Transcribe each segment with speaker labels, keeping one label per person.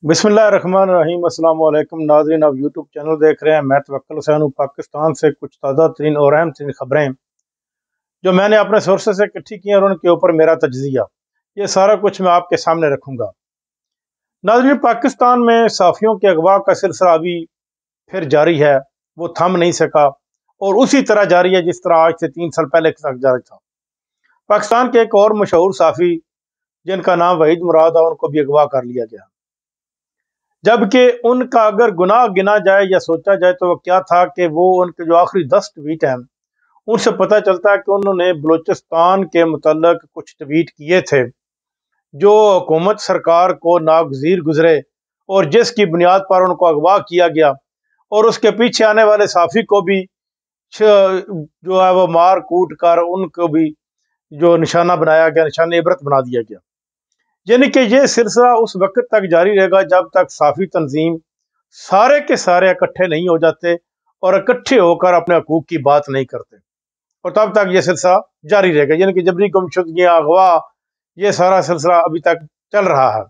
Speaker 1: बिस्मिल्लाहिर्रहमानिर्रहीम। अस्सलाम वालेकुम नाज़रीन, आप यूट्यूब चैनल देख रहे हैं। मैं तवक्कुल हुसैन हूँ। पाकिस्तान से कुछ ताज़ा तरीन और अहम तरीन खबरें जो मैंने अपने सोर्सेज से इकट्ठी की हैं और उनके ऊपर मेरा तज्ज़िया, ये सारा कुछ मैं आपके सामने रखूँगा। नाज़रीन, पाकिस्तान में सहाफ़ियों के अगवा का सिलसिला अभी फिर जारी है, वो थम नहीं सका और उसी तरह जारी है जिस तरह आज से 3 साल पहले तक जारी था। पाकिस्तान के एक और मशहूर सहाफ़ी जिनका नाम वहीद मुराद है, उनको भी अगवा कर लिया गया, जबकि उनका अगर गुनाह गिना जाए या सोचा जाए तो वो क्या था कि वो उनके जो आखिरी 10 ट्वीट हैं उनसे पता चलता है कि उन्होंने बलूचिस्तान के मुतल्लक कुछ ट्वीट किए थे जो हुकूमत सरकार को नागज़ीर गुजरे और जिसकी बुनियाद पर उनको अगवा किया गया और उसके पीछे आने वाले साफ़ी को भी जो है वो मार कूट कर उनको भी जो निशाना बनाया गया, निशान इबरत बना दिया गया। यानी कि ये सिलसिला उस वक्त तक जारी रहेगा जब तक साफ़ी तंजीम सारे के सारे इकट्ठे नहीं हो जाते और इकट्ठे होकर अपने हकूक की बात नहीं करते, और तब तक ये सिलसिला जारी रहेगा। यानी कि जबरी गुमशुदगियाँ, अगवा, ये सारा सिलसिला अभी तक चल रहा है।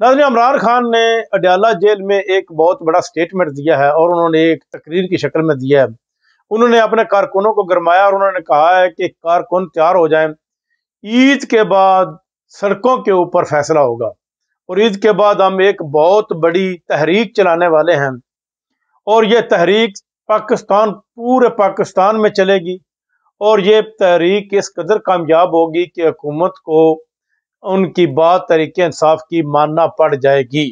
Speaker 1: नाज़रीन, इमरान खान ने अडयाला जेल में एक बहुत बड़ा स्टेटमेंट दिया है और उन्होंने एक तकरीर की शक्ल में दिया है। उन्होंने अपने कारकुनों को गरमाया और उन्होंने कहा है कि कारकुन तैयार हो जाएं, ईद के बाद सड़कों के ऊपर फैसला होगा और ईद के बाद हम एक बहुत बड़ी तहरीक चलाने वाले हैं और ये तहरीक पूरे पाकिस्तान में चलेगी और ये तहरीक इस कदर कामयाब होगी कि हुकूमत को उनकी बात तरीके इंसाफ की मानना पड़ जाएगी।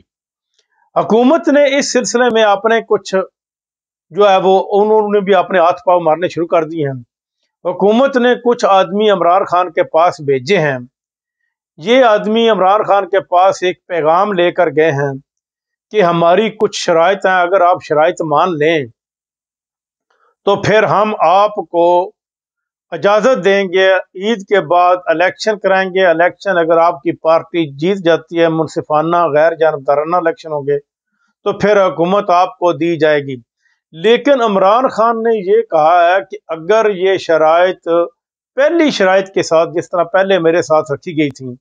Speaker 1: हुकूमत ने इस सिलसिले में अपने कुछ जो है वो उन्होंने भी अपने हाथ पाँव मारने शुरू कर दिए हैं। हुकूमत ने कुछ आदमी इमरान खान के पास भेजे हैं। ये आदमी इमरान खान के पास एक पैगाम लेकर गए हैं कि हमारी कुछ शराइत हैं, अगर आप शराइत मान लें तो फिर हम आपको इजाज़त देंगे, ईद के बाद इलेक्शन कराएंगे। इलेक्शन अगर आपकी पार्टी जीत जाती है, मुनसिफाना गैर जानबदाराना इलेक्शन होंगे, तो फिर हुकूमत आपको दी जाएगी। लेकिन इमरान खान ने ये कहा है कि अगर ये शराइत पहली शराइत के साथ जिस तरह पहले मेरे साथ रखी गई थी,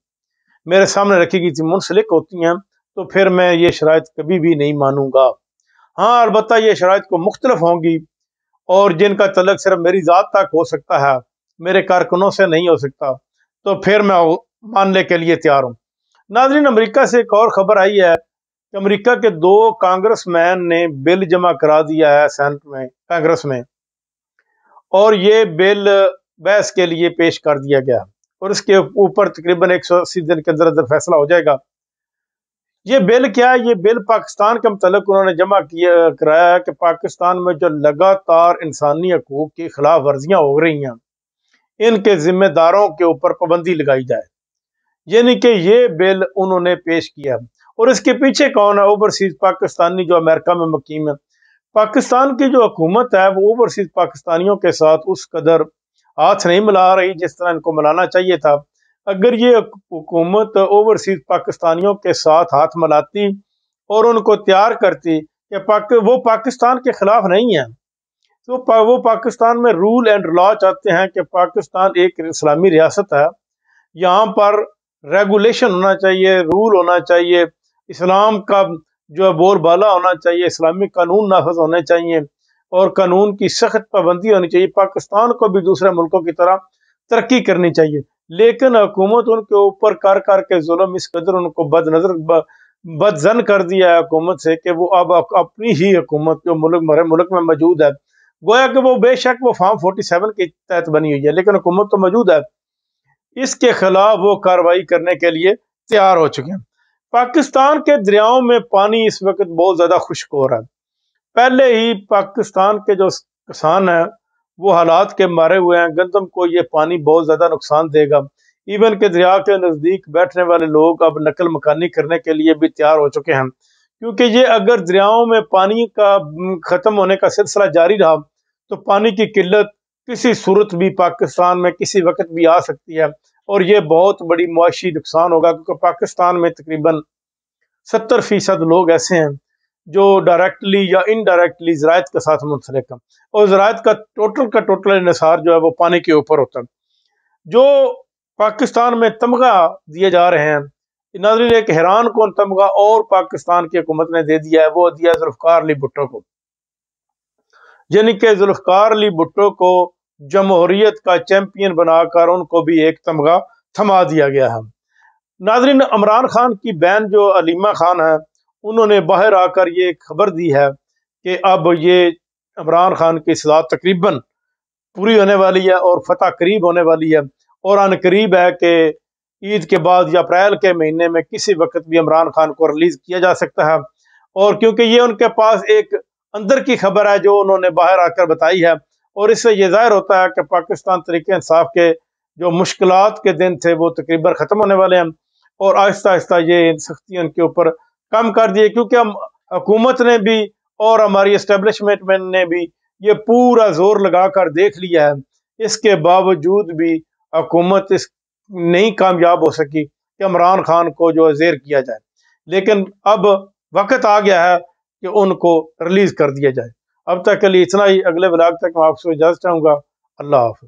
Speaker 1: मेरे सामने रखी गई थी, मुंसलिक होती हैं, तो फिर मैं ये शराइत कभी भी नहीं मानूंगा। हाँ, अलबत्ता ये शराइत को मुख्तलिफ होंगी और जिनका तल्लुक सिर्फ मेरी ज़ात तक हो सकता है, मेरे कारकुनों से नहीं हो सकता, तो फिर मैं मानने के लिए तैयार हूँ। नाज़रीन, अमेरिका से एक और खबर आई है कि अमेरिका के 2 कांग्रेसमैन ने बिल जमा करा दिया है सेनेट में, कांग्रेस में, और ये बिल बहस के लिए पेश कर दिया गया और इसके ऊपर तकरीबन 180 दिन के अंदर अंदर फैसला हो जाएगा। ये बिल क्या है? ये बिल पाकिस्तान के मुतालिक उन्होंने जमा किया कराया है कि पाकिस्तान में जो लगातार इंसानी हकूक की खिलाफ वर्जियाँ हो रही हैं, इनके जिम्मेदारों के ऊपर पाबंदी लगाई जाए। यानी कि ये बिल उन्होंने पेश किया और इसके पीछे कौन है? ओवरसीज पाकिस्तानी जो अमेरिका में मुकीम है। पाकिस्तान की जो हुकूमत है वो ओवरसीज पाकिस्तानियों के साथ उस कदर हाथ नहीं मिला रही जिस तरह इनको मिलाना चाहिए था। अगर ये हुकूमत ओवरसीज पाकिस्तानियों के साथ हाथ मिलाती और उनको तैयार करती कि वो पाकिस्तान के खिलाफ नहीं है, तो वो पाकिस्तान में रूल एंड लॉ चाहते हैं कि पाकिस्तान एक इस्लामी रियासत है, यहाँ पर रेगुलेशन होना चाहिए, रूल होना चाहिए, इस्लाम का जो है बोलबाला होना चाहिए, इस्लामी कानून नाफज होने चाहिए और कानून की सख्त पाबंदी होनी चाहिए। पाकिस्तान को भी दूसरे मुल्कों की तरह तरक्की करनी चाहिए, लेकिन हुकूमत उनके ऊपर कर कर के जुल्म इस कदर उनको बदजन कर दिया है हुकूमत से कि वो अब अपनी ही हुकूमत जो मुल्क में मौजूद है, गोया कि वो बेशक वो फॉर्म 47 के तहत बनी हुई है, लेकिन हुकूमत तो मौजूद है, इसके खिलाफ वो कार्रवाई करने के लिए तैयार हो चुके हैं। पाकिस्तान के दरियाओं में पानी इस वक्त बहुत ज़्यादा खुश्क हो रहा है। पहले ही पाकिस्तान के जो किसान हैं वो हालात के मारे हुए हैं, गंदम को ये पानी बहुत ज़्यादा नुकसान देगा। इवन के दरिया के नज़दीक बैठने वाले लोग अब नकल मकानी करने के लिए भी तैयार हो चुके हैं, क्योंकि ये अगर दरियाओं में पानी का ख़त्म होने का सिलसिला जारी रहा तो पानी की किल्लत किसी सूरत भी पाकिस्तान में किसी वक्त भी आ सकती है और ये बहुत बड़ी मुआशी नुकसान होगा, क्योंकि पाकिस्तान में तकरीबन 70% लोग ऐसे हैं जो डायरेक्टली या इनडायरेक्टली ज़राअत के साथ मुंसलिक हैं और ज़राअत का टोटल इन्हिसार जो है वो पानी के ऊपर होता है। जो पाकिस्तान में तमगा दिए जा रहे हैं ناظرین ایک حیران کن تمغہ اور پاکستان کی حکومت نے دے دیا ہے، وہ دیا ذوالفقار علی بھٹو کو، یعنی کہ ذوالفقار علی بھٹو کو جمہوریت کا چیمپئن بنا کر ان کو بھی ایک تمغہ تھما دیا گیا ہے۔ ناظرین عمران خان کی بہن جو علیمہ خان ہے، انہوں نے باہر آ کر یہ خبر دی ہے کہ اب یہ عمران خان کی سزا تقریباً پوری ہونے والی ہے اور فتح قریب ہونے والی ہے، اور ان قریب ہے کہ عید کے بعد یا اپریل کے مہینے میں کسی وقت بھی عمران خان کو ریلیز کیا جا سکتا ہے۔ اور کیونکہ یہ ان کے پاس ایک اندر کی خبر ہے جو انہوں نے باہر آ کر بتائی ہے، اور اس سے یہ ظاہر ہوتا ہے کہ پاکستان تحریک انصاف کے جو مشکلات کے دن تھے وہ تقریباً ختم ہونے والے ہیں، اور آہستہ آہستہ یہ سختی ان کے اوپر کم کر دیے، کیونکہ ہم حکومت نے بھی اور ہماری اسٹیبلشمنٹ نے بھی یہ پورا زور لگا کر دیکھ لیا ہے، اس کے باوجود بھی حکومت اس نہیں کامیاب ہو سکی کہ عمران خان کو جو زیر کیا جائے، لیکن اب وقت آ گیا ہے کہ ان کو ریلیز کر دیا جائے۔ اب تک کے لیے اتنا ہی، اگلے ولاگ تک میں آپ سے اجازت چاہوں گا۔ اللہ حافظ۔